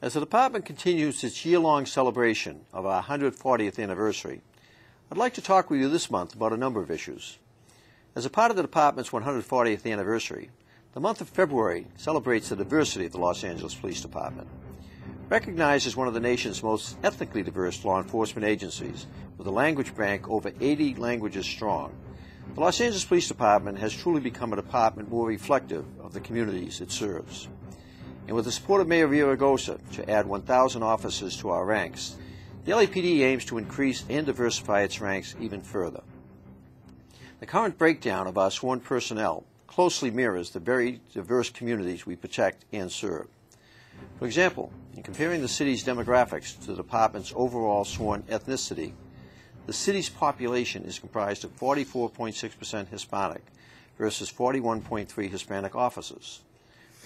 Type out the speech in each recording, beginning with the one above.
As the Department continues its year-long celebration of our 140th anniversary, I'd like to talk with you this month about a number of issues. As a part of the Department's 140th anniversary, the month of February celebrates the diversity of the Los Angeles Police Department. Recognized as one of the nation's most ethnically diverse law enforcement agencies, with a language bank over 80 languages strong, the Los Angeles Police Department has truly become a department more reflective of the communities it serves. And with the support of Mayor Villaraigosa to add 1,000 officers to our ranks, the LAPD aims to increase and diversify its ranks even further. The current breakdown of our sworn personnel closely mirrors the very diverse communities we protect and serve. For example, in comparing the city's demographics to the department's overall sworn ethnicity, the city's population is comprised of 44.6% Hispanic versus 41.3% Hispanic officers,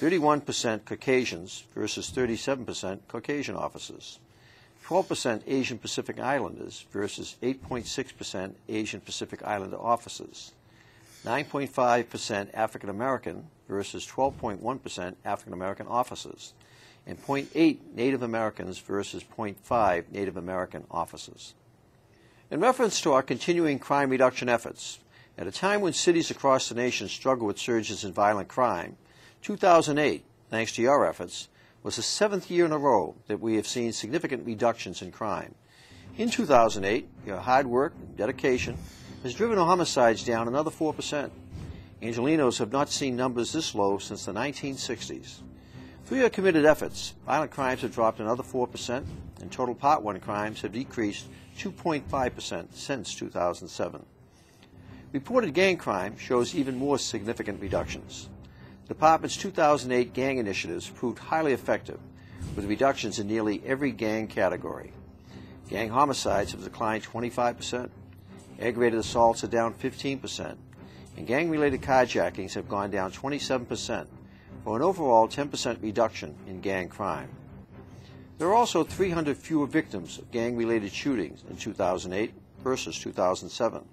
31% Caucasians versus 37% Caucasian officers, 12% Asian Pacific Islanders versus 8.6% Asian Pacific Islander officers, 9.5% African American versus 12.1% African American officers, and 0.8 Native Americans versus 0.5 Native American officers. In reference to our continuing crime reduction efforts, at a time when cities across the nation struggle with surges in violent crime, 2008, thanks to your efforts, was the 7th year in a row that we have seen significant reductions in crime. In 2008, your hard work and dedication has driven homicides down another 4%. Angelenos have not seen numbers this low since the 1960s. Through your committed efforts, violent crimes have dropped another 4%, and total Part 1 crimes have decreased 2.5% since 2007. Reported gang crime shows even more significant reductions. The Department's 2008 gang initiatives proved highly effective, with reductions in nearly every gang category. Gang homicides have declined 25%, aggravated assaults are down 15%, and gang-related carjackings have gone down 27%, for an overall 10% reduction in gang crime. There are also 300 fewer victims of gang-related shootings in 2008 versus 2007.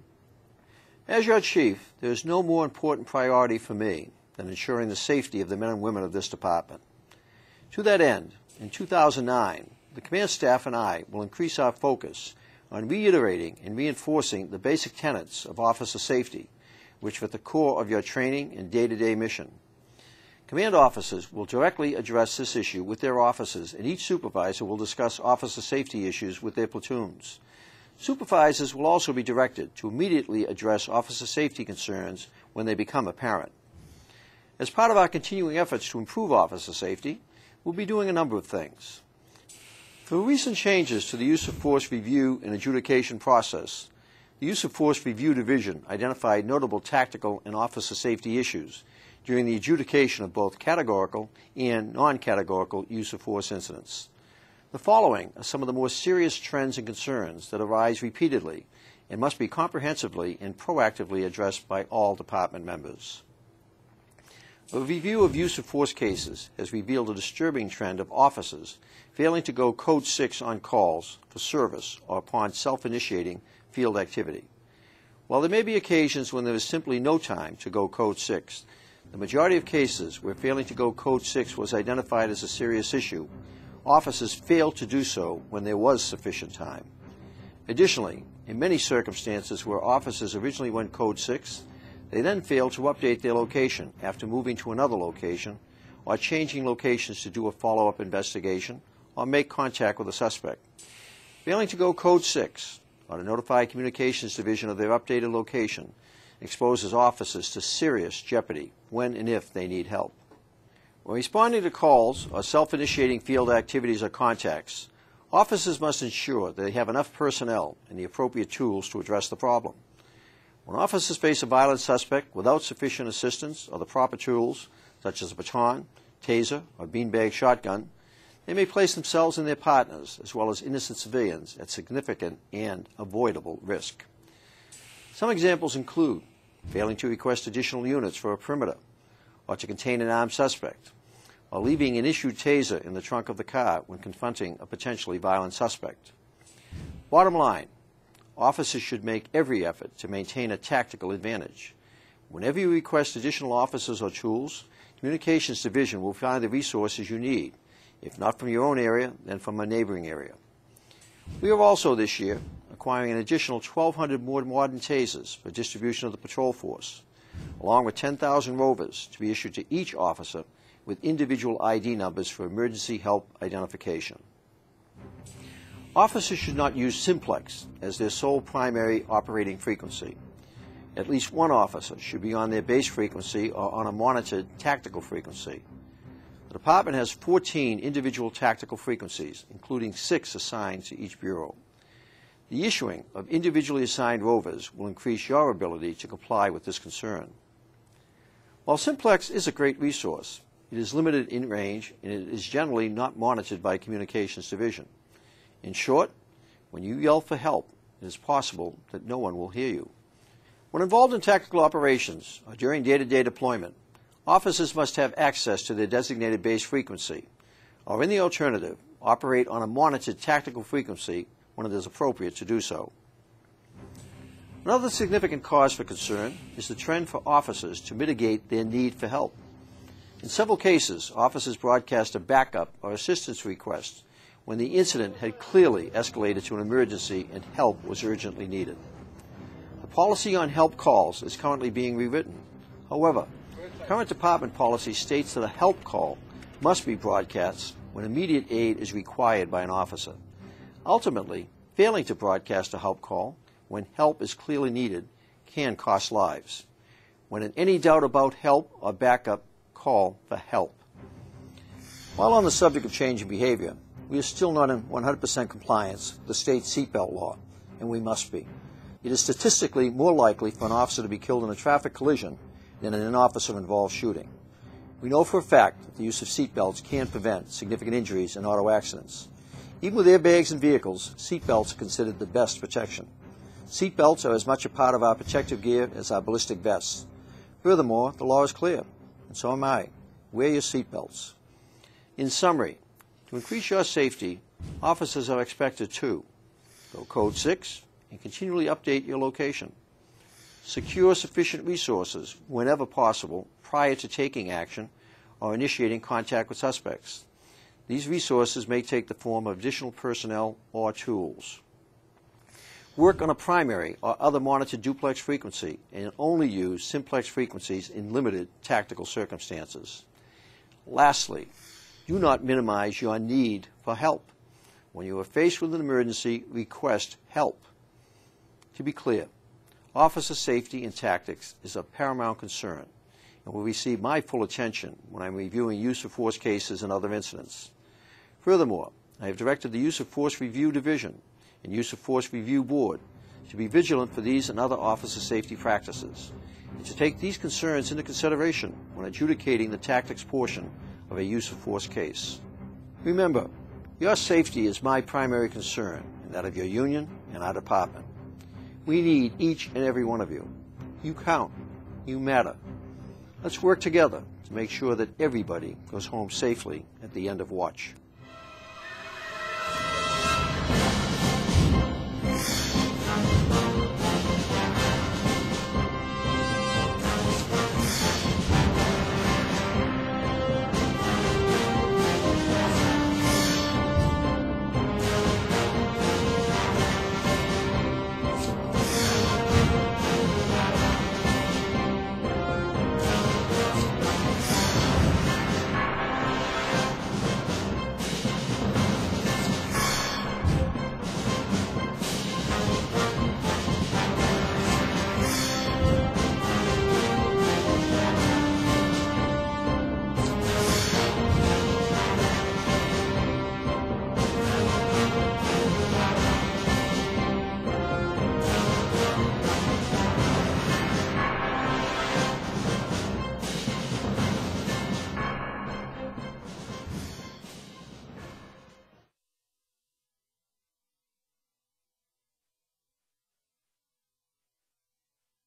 As your chief, there is no more important priority for me than ensuring the safety of the men and women of this department. To that end, in 2009, the command staff and I will increase our focus on reiterating and reinforcing the basic tenets of officer safety, which are at the core of your training and day-to-day mission. Command officers will directly address this issue with their officers, and each supervisor will discuss officer safety issues with their platoons. Supervisors will also be directed to immediately address officer safety concerns when they become apparent. As part of our continuing efforts to improve officer safety, we'll be doing a number of things. Through recent changes to the use of force review and adjudication process, the Use of Force Review Division identified notable tactical and officer safety issues during the adjudication of both categorical and non-categorical use of force incidents. The following are some of the more serious trends and concerns that arise repeatedly and must be comprehensively and proactively addressed by all department members. A review of use of force cases has revealed a disturbing trend of officers failing to go Code 6 on calls for service or upon self-initiating field activity. While there may be occasions when there is simply no time to go Code 6, the majority of cases where failing to go Code 6 was identified as a serious issue, officers failed to do so when there was sufficient time. Additionally, in many circumstances where officers originally went Code 6, they then failed to update their location after moving to another location or changing locations to do a follow-up investigation or make contact with a suspect. Failing to go Code 6 or to notify Communications Division of their updated location exposes officers to serious jeopardy when and if they need help. When responding to calls or self-initiating field activities or contacts, officers must ensure that they have enough personnel and the appropriate tools to address the problem. When officers face a violent suspect without sufficient assistance or the proper tools, such as a baton, taser, or beanbag shotgun, they may place themselves and their partners, as well as innocent civilians, at significant and avoidable risk. Some examples include failing to request additional units for a perimeter, or to contain an armed suspect, or leaving an issued taser in the trunk of the car when confronting a potentially violent suspect. Bottom line, officers should make every effort to maintain a tactical advantage. Whenever you request additional officers or tools, Communications Division will find the resources you need, if not from your own area, then from a neighboring area. We are also this year acquiring an additional 1,200 more modern tasers for distribution of the patrol force, along with 10,000 rovers to be issued to each officer with individual ID numbers for emergency help identification. Officers should not use simplex as their sole primary operating frequency. At least one officer should be on their base frequency or on a monitored tactical frequency. The Department has 14 individual tactical frequencies, including 6 assigned to each bureau. The issuing of individually assigned rovers will increase your ability to comply with this concern. While simplex is a great resource, it is limited in range and it is generally not monitored by Communications Division. In short, when you yell for help, it is possible that no one will hear you. When involved in tactical operations or during day-to-day deployment, officers must have access to their designated base frequency, or in the alternative, operate on a monitored tactical frequency when it is appropriate to do so. Another significant cause for concern is the trend for officers to mitigate their need for help. In several cases, officers broadcast a backup or assistance request when the incident had clearly escalated to an emergency and help was urgently needed. The policy on help calls is currently being rewritten. However, current department policy states that a help call must be broadcast when immediate aid is required by an officer. Ultimately, failing to broadcast a help call when help is clearly needed can cost lives. When in any doubt about help or backup, call for help. While on the subject of changing behavior, we are still not in 100% compliance with the state seatbelt law, and we must be. It is statistically more likely for an officer to be killed in a traffic collision than in an officer-involved shooting. We know for a fact that the use of seatbelts can prevent significant injuries in auto accidents. Even with airbags in vehicles, seatbelts are considered the best protection. Seatbelts are as much a part of our protective gear as our ballistic vests. Furthermore, the law is clear, and so am I. Wear your seatbelts. In summary, to increase your safety, officers are expected to go Code 6 and continually update your location. Secure sufficient resources whenever possible prior to taking action or initiating contact with suspects. These resources may take the form of additional personnel or tools. Work on a primary or other monitored duplex frequency and only use simplex frequencies in limited tactical circumstances. Lastly, do not minimize your need for help. When you are faced with an emergency, request help. To be clear, officer safety and tactics is of paramount concern and will receive my full attention when I'm reviewing use of force cases and other incidents. Furthermore, I have directed the Use of Force Review Division and Use of Force Review Board to be vigilant for these and other officer safety practices and to take these concerns into consideration when adjudicating the tactics portion of a use of force case. Remember, your safety is my primary concern and that of your union and our department. We need each and every one of you. You count. You matter. Let's work together to make sure that everybody goes home safely at the end of watch.